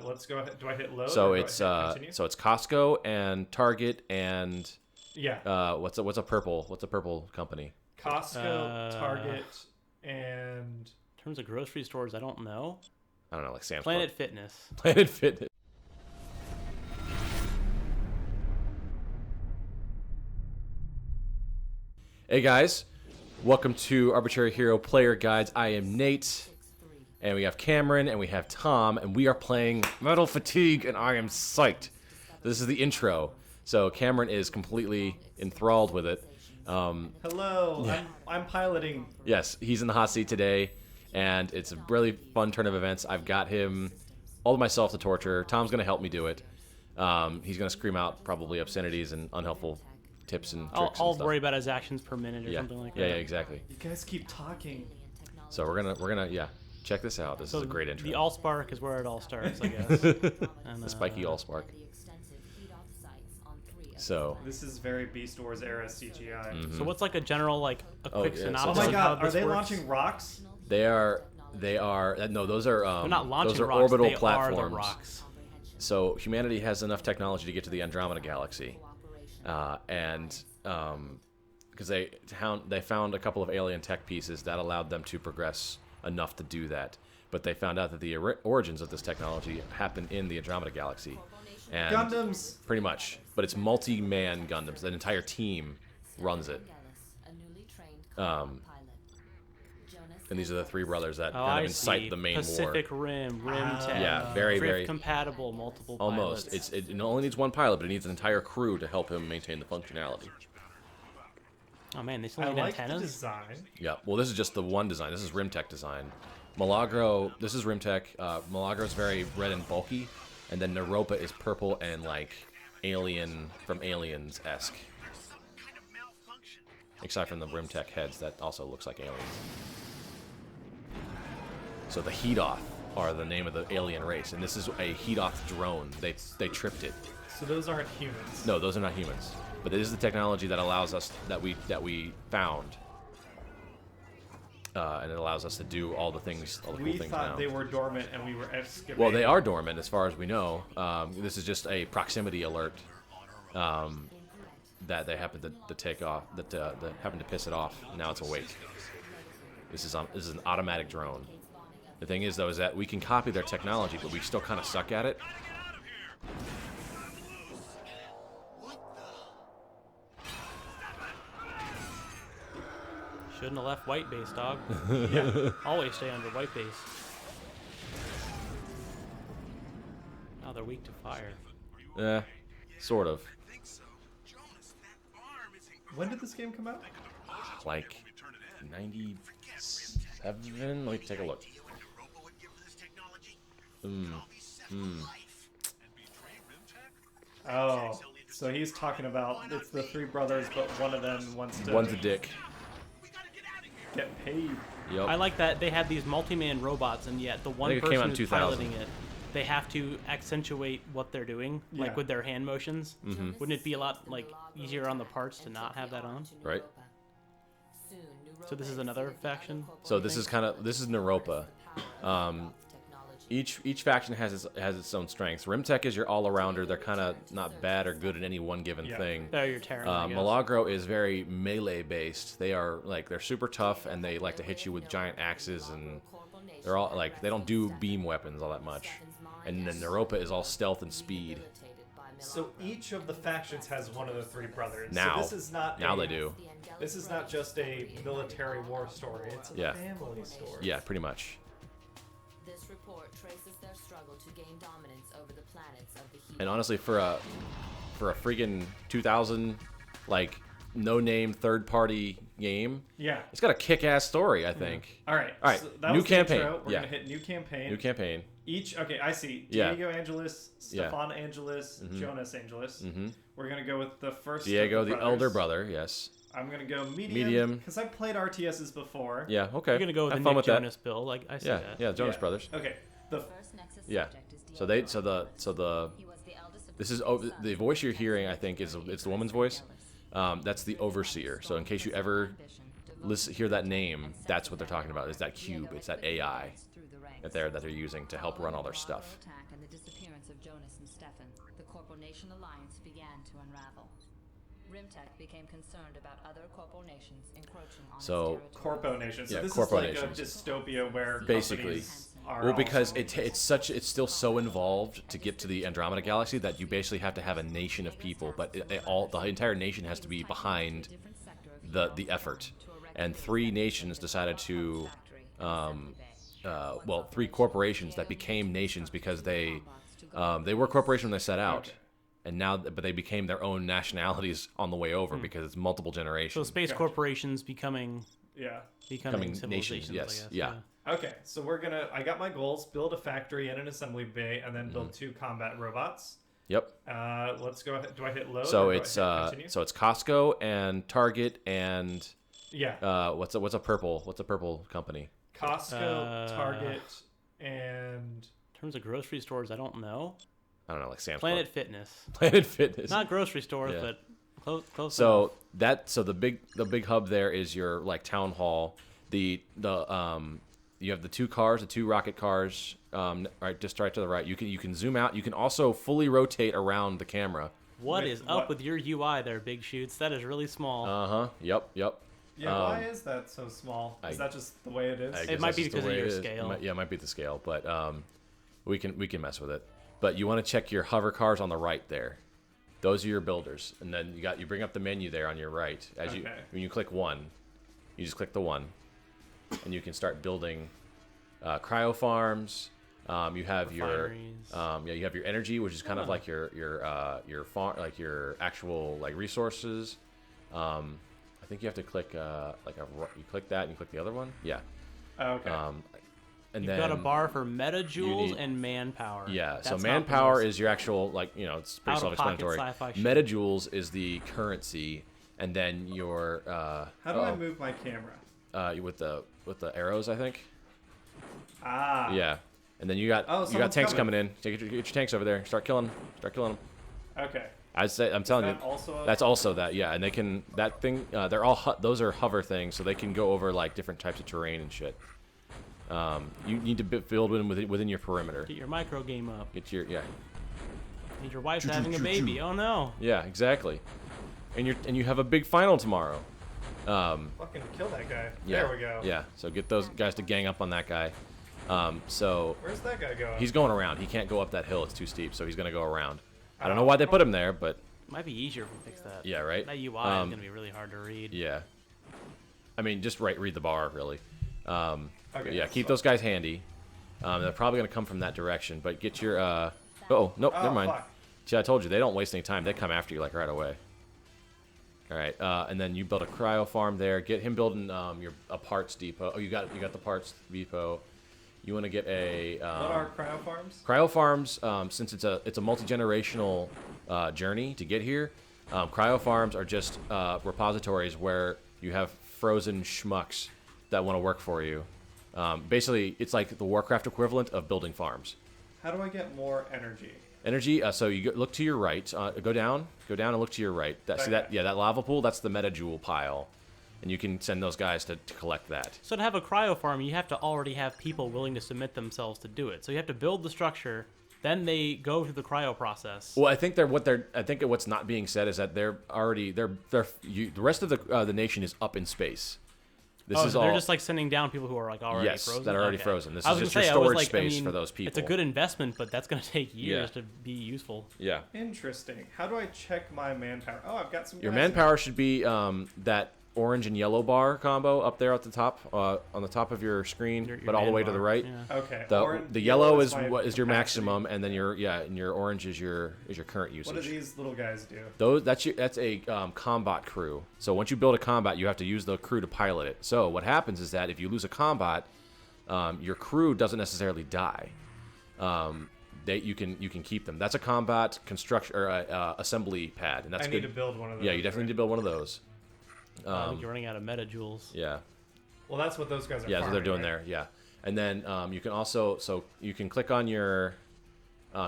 let's go ahead. Do I hit load? So or do it's I hit continue? so it's Costco and Target and Yeah. what's a purple company? Costco, Target, and In terms of grocery stores, I don't know. I don't know, like Sam's Planet Club. Fitness. Planet Fitness. Hey guys, welcome to Arbitrary Hero Player Guides. I am Nate, and we have Cameron, and we have Tom, and we are playing Metal Fatigue, and I am psyched. This is the intro, so Cameron is completely enthralled with it. hello. I'm piloting. Yes, he's in the hot seat today, and it's a really fun turn of events. I've got him all to myself to torture. Tom's going to help me do it. He's going to scream out probably obscenities and unhelpful tips and tricks I'll and stuff. worry about his actions per minute or something like that. Yeah, exactly. You guys keep talking. So we're gonna check this out. This is a great intro. The Allspark is where it all starts, I guess. And, The spiky Allspark. So This is very Beast Wars era CGI. So what's like a general, like, a quick yeah, so synopsis Oh my of how god, are this they works? launching rocks? they are no, those are They're not launching those are rocks, orbital they platforms. are the rocks. So humanity has enough technology to get to the Andromeda galaxy, and because they found a couple of alien tech pieces that allowed them to progress enough to do that. But they found out that the origins of this technology happen in the Andromeda galaxy, and Gundams. pretty much. But it's multi-man Gundams. An entire team runs it. And these are the three brothers that Oh, kind I of incite see. the main Pacific war. Rim, Tech. Yeah, very, Drift very compatible, multiple Almost. pilots. It only needs one pilot, but it needs an entire crew to help him maintain the functionality. Oh man, they still I need like the antennas? design. Yeah. Well, this is just the one design. This is Rimtech design. Milagro. This is Rimtech. Milagro is very red and bulky, and then Naropa is purple and like alien from Aliens-esque. Except from the Rimtech heads, that also looks like aliens. So the Heatoth are the name of the alien race, and this is a Heatoth drone. They tripped it. So those aren't humans. No, those are not humans. But it is the technology that allows us that we found, and it allows us to do all the things, all the cool We things thought now. they were dormant and we were excavating. Well, they are dormant as far as we know. This is just a proximity alert that they happen to take off. That happen to piss it off. Now it's awake. This is an automatic drone. The thing is, though, is that we can copy their technology, but we still kind of suck at it. Shouldn't have left white base, dog. Yeah. Always stay under white base. Oh, they're weak to fire. Sort of. When did this game come out? Like 97? Let me take a look. Oh, so he's talking about it's the three brothers, but one of them wants to One's a dick. get paid. Yep. I like that they have these multi-man robots, and yet the one think it came out person in who's 2000. piloting it, they have to accentuate what they're doing, Yeah. like with their hand motions. Wouldn't it be a lot easier on the parts to not have that on? Right. So this is another faction. So this is Naropa. Each faction has its own strengths. Rimtech is your all-arounder. They're kind of not bad or good at any one given Yeah. thing. They're your Terran, I guess. Milagro is very melee-based. They're super tough, and they like to hit you with giant axes, and they're all like they don't do beam weapons all that much. And then Naropa is all stealth and speed. So each of the factions has one of the three brothers. Now, so this is not they do. This is not just a military war story. It's a Yeah. family story. Yeah, pretty much. This report traces their struggle to gain dominance over the planets of the Heat. And honestly, for a freaking 2000 like no-name third-party game, Yeah. it's got a kick-ass story, I think. All right. All right, So that new was the campaign. intro. We're Yeah. gonna hit new campaign. New campaign. Each. Okay, I see. Yeah. Diego Angelis, Yeah. Stefan Angelis, Jonas Angelis. Mm-hmm. We're gonna go with the first. Diego, of the brothers. elder brother. Yes. I'm gonna go medium. Medium. Because I've played RTSs before. Yeah. Okay. You're gonna go with Have the fun Nick with Jonas build. Like I see that. that. Yeah. Jonas Yeah. Brothers. Okay. The First Nexus Yeah. subject is So Diego. the this is the voice you're hearing. I think it's the woman's voice. That's the overseer. So in case you ever hear that name, that's what they're talking about. Is that cube? It's that AI. that they're using to help run all their stuff. Attack and the disappearance of Jonas and Stefan, the Corporal Nation alliance began to unravel. Rimtech became concerned about other corporal nations encroaching on So- its territory. Corpo Nation. So Yeah, this Corpo is like Nations. a dystopia where Basically. companies are Well, because also- it's still so involved to get to the Andromeda Galaxy that you basically have to have a nation of people, but the entire nation has to be behind the effort. And 3 nations decided to, well, 3 corporations that became nations because they were corporations when they set out, Okay. and now but they became their own nationalities on the way over because it's multiple So generations. space Gotcha. corporations becoming Yeah. Becoming civilizations, nations, yes. I guess. Yeah. Okay, so I got my goals: build a factory and an assembly bay, and then build 2 combat robots. Yep. Let's go ahead. Do I hit load? So or do I it's hit continue? so it's Costco and Target and yeah, what's a purple company? Costco, Target, and In terms of grocery stores, I don't know. I don't know, like Sam's Planet Club. Fitness. Planet Fitness. Not grocery stores, Yeah. but close So the big hub there is your like town hall. You have the 2 cars, the 2 rocket cars, right just right to the right. You can zoom out. You can also fully rotate around the camera. What With is what? up with your UI there, Big Shoots? That is really small. Uh-huh. Yep. yeah. Why is that so small? Is that just the way it is? I It guess might that's be just the because of way your it is. scale. It might be the scale, but we can mess with it. But you want to check your hover cars on the right there. Those are your builders, and then you bring up the menu there on your right. When you click 1, you just click the 1, and you can start building cryo farms. You have Refineries. you have your energy, which is kind of like your farm, like your actual like resources. I think you have to click you click that and you click the other one. Yeah. Okay. And You've then got a bar for metajoules need- and manpower. yeah, That's so not the manpower most is your actual, like, it's pretty out-of-pocket self-explanatory. sci-fi shit. Metajoules is the currency, and then your How do I move my camera? with the arrows, I think. Ah. Yeah, and then you got someone's tanks coming. coming in. Get your tanks over there. Start killing them. Okay. I'm telling you, That also. that's also that. Yeah, and they can they're all those are hover things, so they can go over like different types of terrain and shit. You need to build within your perimeter. Get your micro game up. Get your And your wife's having a baby. Oh no. Yeah, exactly. And you have a big final tomorrow. Fucking kill that guy. Yeah, There we go. Yeah, so get those guys to gang up on that guy. So Where's that guy going? he's going around. He can't go up that hill. It's too steep, so he's going to go around. I don't know why they put him there, but Might be easier if we fix that. yeah, right? That UI is gonna be really hard to read. Yeah. I mean, just read the bar, really. Okay, Yeah, keep so- those guys handy. They're probably going to come from that direction, but get your... Oh, nope, never mind. Fuck. See, I told you, they don't waste any time. They come after you, like, right away. All right, and then you build a cryo farm there. Get him building a parts depot. Oh, you got the parts depot. You want to get a What are cryo farms? cryo farms. Since it's a multi-generational journey to get here, cryo farms are just repositories where you have frozen schmucks that want to work for you. Basically, it's like the Warcraft equivalent of building farms. How do I get more energy? Energy. So you look to your right. Go down and look to your right. That lava pool. That's the metajoule pile, and you can send those guys to collect that. So to have a cryo farm, you have to already have people willing to submit themselves to do it. So you have to build the structure, then they go through the cryo process. Well, I think what's not being said is that the rest of the nation is up in space. This is So all they're just like sending down people who are like already frozen. that are already Okay. frozen. This I is was just gonna your say, I was storage like, space I mean, for those people. It's a good investment, but that's gonna take years Yeah. to be useful. Yeah. Interesting. How do I check my manpower? Oh, I've got some. Your guys in. manpower should be that orange and yellow bar combo up there at the top, on the top of your screen, Your but all the way to man the bar, right. yeah. Okay. The yellow is my what is your capacity. maximum, and then your orange is your current usage. What do these little guys do? That's a combat crew. So once you build a combat, you have to use the crew to pilot it. So what happens is that if you lose a combat, your crew doesn't necessarily die. You can keep them. That's a combat construction or assembly pad, and that's I good. need to build one of those. Yeah, you definitely need to build one of those. I think you're running out of metajoules. Yeah, Well, that's what those guys are. yeah, that's what they're farming, doing right? there. Yeah, and then you can also you can click on your.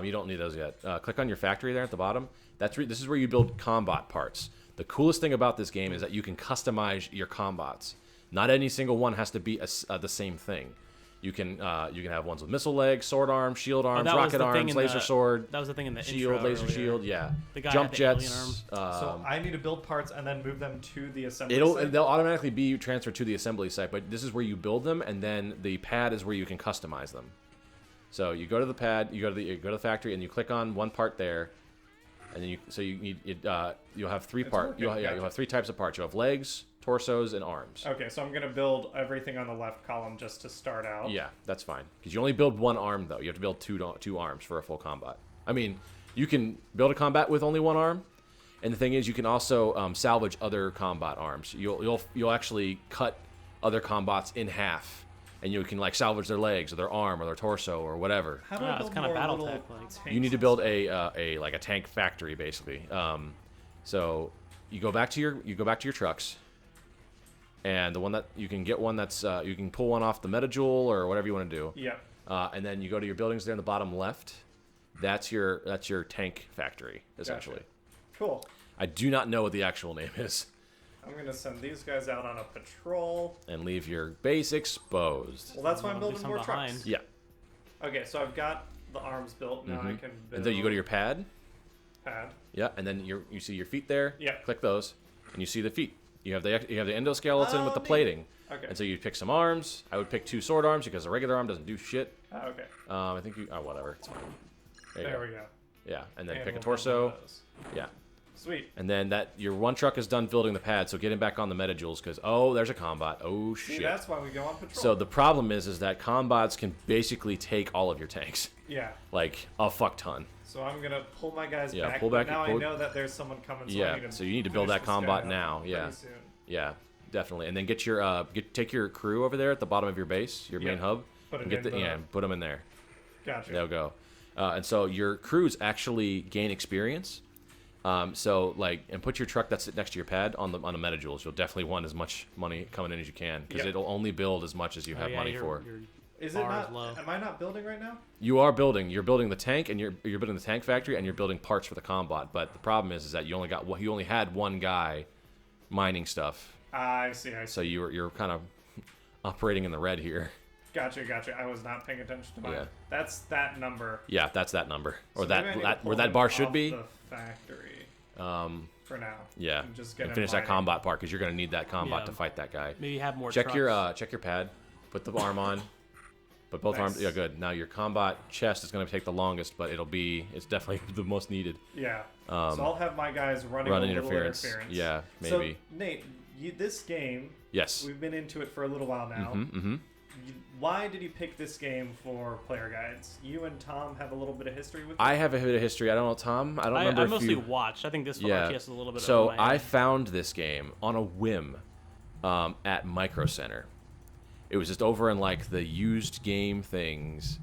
You don't need those yet. Click on your factory there at the bottom. This is where you build combat parts. The coolest thing about this game is that you can customize your combats. Not any single one has to be the same thing. You can have ones with missile legs, sword arms, shield arms, that was rocket the thing arms, in laser the- sword, That was the thing in the shield, intro laser earlier. shield. Yeah, The guy jump had the alien jets. So I need to build parts and then move them to the assembly site? They'll automatically be transferred to the assembly site, but this is where you build them, and then the pad is where you can customize them. So you go to the pad, you go to the factory, and you click on one part there, and then you'll have three parts. You'll have three types of parts. You'll have legs, torsos, and arms. Okay, so I'm going to build everything on the left column just to start out. Yeah, that's fine. Because you only build one arm, though. You have to build two arms for a full combat. I mean, you can build a combat with only one arm, and the thing is, you can also salvage other combat arms. You'll actually cut other combats in half, and you can like salvage their legs or their arm or their torso or whatever. How do I Yeah, it's build kinda more little Battletech, like. tanks You need to and build stuff? a tank factory, basically. So you go back to your trucks. And the one that you can get one that's you can pull one off the Metajoule or whatever you want to do. Yeah. And then you go to your buildings there in the bottom left. That's your tank factory essentially. Gotcha. Cool. I do not know what the actual name is. I'm going to send these guys out on a patrol. And leave your base exposed. Well, that's why I'm There'll be building some more behind. trucks. Yeah. Okay, so I've got the arms built. Now I can build And then you go to your pad. pad. Yeah. And then you see your feet there. Yeah. Click those, and you see the feet. You have the endoskeleton with the neat. plating. Okay. And so you pick some arms. I would pick 2 sword arms because the regular arm doesn't do shit. Okay. I think whatever. It's fine. There we go. Yeah, and then And pick a we'll build one torso. of those. Yeah. Sweet. And then your one truck is done building the pad, so get him back on the Metajoules because there's a combat. Oh See, shit. that's why we go on patrol. So the problem is that combats can basically take all of your tanks, yeah. like a fuck ton. So I'm gonna pull my guys Yeah, back. pull but back- now pull- I know that there's someone coming. So I Yeah, need to so you need to build finish that this guy combat up now, pretty yeah. soon. Yeah, definitely. And then get your take your crew over there at the bottom of your base, your main Yep. hub, Put and it get in the- put them in there. Gotcha. They'll go. And so your crews actually gain experience. So and put your truck that's next to your pad on the Metajoules. You'll definitely want as much money coming in as you can because Yep. it'll only build as much as you have money for. Your Is it bar not? is low. Am I not building right now? You are building. You're building the tank, and you're building the tank factory, and you're building parts for the Combot. But the problem is that you only had one guy mining stuff, I see. I see. so you're kind of operating in the red here. Gotcha. I was not paying attention to mine. Yeah. That's that number. Yeah, that's that number, or So maybe I need to where pull that him bar should off be. The factory. For now. Yeah, And just get and him finish that mining. combat part because you're gonna need that combat Yeah. to fight that guy. Maybe have more Check trucks. your pad. Put the arm on. Put both Nice. arms. Yeah, good. Now your combat chest is gonna take the longest, but it's definitely the most needed. Yeah. So I'll have my guys running Run a little interference. interference. Yeah, maybe. So Nate, this game, Yes. we've been into it for a little while now. Mm-hmm. Why did you pick this game for player guides? You and Tom have a little bit of history with it? I have a bit of history. I don't know, Tom. I don't remember I if mostly you. watched. I think this Yeah. RTS is a little bit. So over my I head. found this game on a whim at Micro Center. It was just over in like the used game things,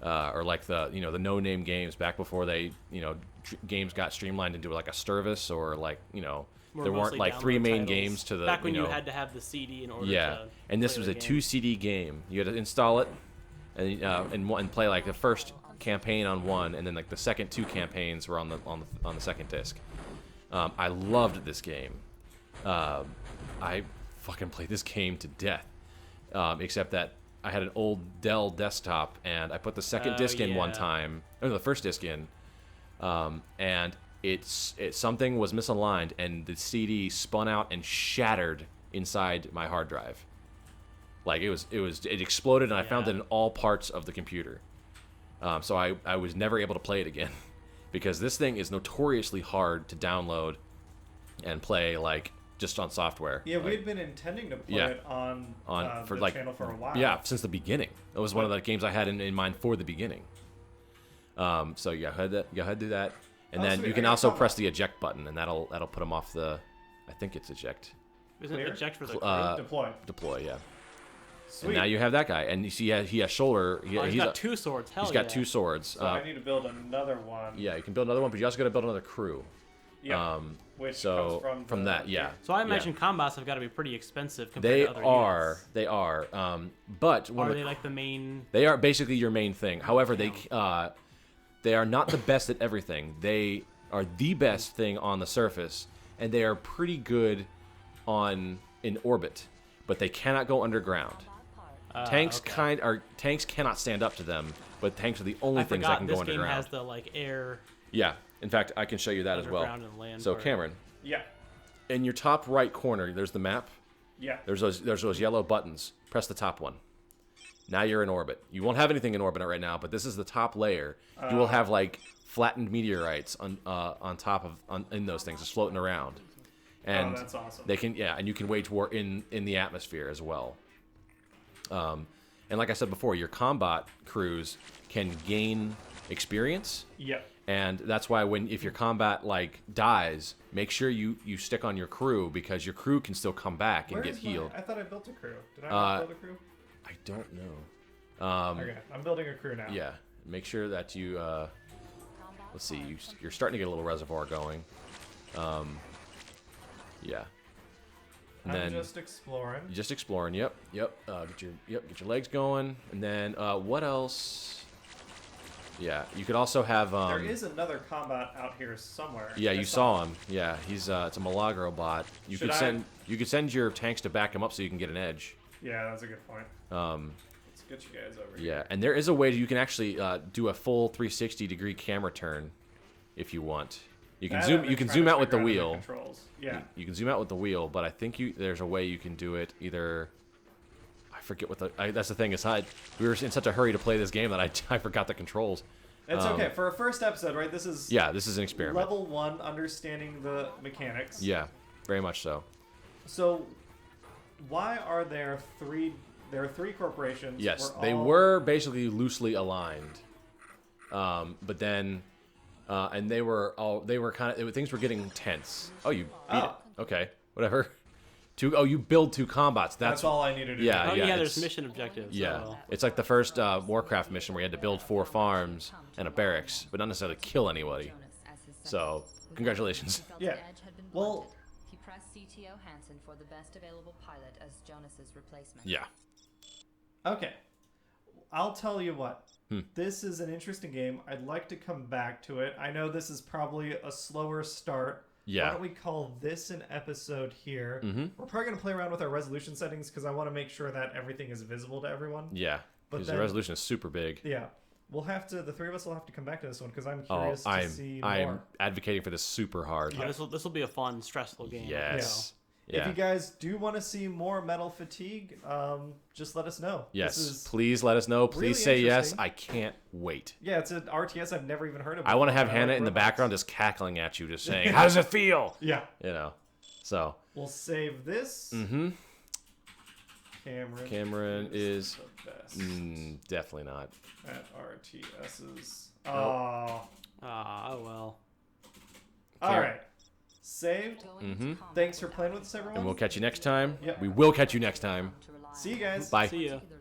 or like the the no-name games back before they games got streamlined into like a service or like More there weren't mostly like 3 download main titles. games to the back when you had to have the CD in order yeah, to and this play was the a game. 2 CD game. You had to install it and play like the first campaign on one, and then like the second 2 campaigns were on the second disc. I loved this game. I fucking played this game to death. Except that I had an old Dell desktop, and I put the second Oh, disc in one yeah. time, or the first disc in, and something was misaligned, and the CD spun out and shattered inside my hard drive. Like it exploded, and I found it Yeah. in all parts of the computer. So I was never able to play it again, because this thing is notoriously hard to download and play like just on software. Yeah, Like, we had been intending to play Yeah. it on for the like channel for a while. Yeah, since the beginning. It was one of the games I had in mind for the beginning. So yeah, I had to do that, and Oh, then sweet. you I can got also Combot. press the eject button, and that'll put them off the. I think it's eject. Isn't it Clear? eject for the Deploy. Deploy, yeah. Sweet. And now you have that guy, and you see he has shoulder. he's got 2 swords. Hell He's got yeah. 2 swords. So I need to build another one. Yeah, you can build another one, but you also got to build another crew. Yeah. Which So comes from that, yeah. So I Yeah. imagine combats have got to be pretty expensive compared They to other are. units. They are. But one Are of the they like the main? They are basically your main thing. However, they are not the best at everything. They are the best thing on the surface, and they are pretty good in orbit, but they cannot go underground. Tanks Okay. tanks cannot stand up to them, but tanks are the only I things that forgot can this go game underground. has the like air Yeah. In fact, I can show you that as well. underground and land So part. Cameron, Yeah. in your top right corner, there's the map. Yeah. There's those yellow buttons. Press the top one. Now you're in orbit. You won't have anything in orbit right now, but this is the top layer. You will have like flattened meteorites on top of in those things, just floating around. And that's awesome. they can and you can wage war in the atmosphere as well. And like I said before, your Combot crews can gain experience. Yep. And that's why if your combat like dies, make sure you stick on your crew, because your crew can still come back and Where get is my- healed. I thought I built a crew. Did I not build a crew? I don't know. Okay, I'm building a crew now. Yeah, make sure that you. Let's see, you're starting to get a little reservoir going. Yeah. And I'm then just exploring. just exploring. Yep. Get your legs going, and then what else? Yeah, you could also have. There is another combat out here somewhere. Yeah, I you saw him. Yeah, he's it's a Milagro bot. You Should you could send your tanks to back him up so you can get an edge. Yeah, that's a good point. Let's get you guys over here. Yeah, and there is a way you can actually do a full 360-degree camera turn if you want. You can That zoom. I've You been can trying zoom to out with the figure out in wheel. Controls. Yeah. You can zoom out with the wheel, but I think there's a way you can do it either. I forget what that's the thing is we were in such a hurry to play this game that I forgot the controls. It's okay. For a first episode, right? This is This is an experiment. level 1, understanding the mechanics. Yeah, very much so. So, why are there three corporations? Yes, We're they all- were basically loosely aligned, but then, and they were kind of things were getting tense. Oh, you beat it. Okay, whatever. You build 2 Combots. That's all I needed to Yeah, Oh do. yeah, yeah, there's it's- mission objectives. Yeah, So. it's like the first Warcraft mission where you had to build 4 farms and a barracks, but not necessarily kill anybody. Jonas as his So, second. congratulations. He felt Yeah. the edge had been Well- blunted. He pressed CTO Hansen for the best available pilot as Jonas's replacement. Yeah. Okay. I'll tell you what. Hmm. This is an interesting game. I'd like to come back to it. I know this is probably a slower start. Yeah. Why don't we call this an episode here? Mm-hmm. We're probably going to play around with our resolution settings because I want to make sure that everything is visible to everyone. Yeah, But because the then- resolution is super big. Yeah. The 3 of us will have to come back to this one because I'm Oh, curious to see I'm more. advocating for this super hard. Yeah, this will be a fun, stressful game. Yes. If Yeah. you guys do want to see more Metal Fatigue, just let us know. Yes. This is, Please let us know. Please really say yes. interesting. I can't wait. yeah, it's an RTS I've never even heard of. I want to before. have Hannah like in the robots. background just cackling at you, just saying, "How does it feel?" Yeah. You know. So. We'll save this. Mm-hmm. Cameron is the best definitely not. at RTSs. Nope. Oh. Oh well. All right. Saved. Going Mhm. into combat Thanks for without playing with us, his everyone. And we'll catch you next time. Yep. We will catch you next time. to rely See you on guys. Bye. See ya. either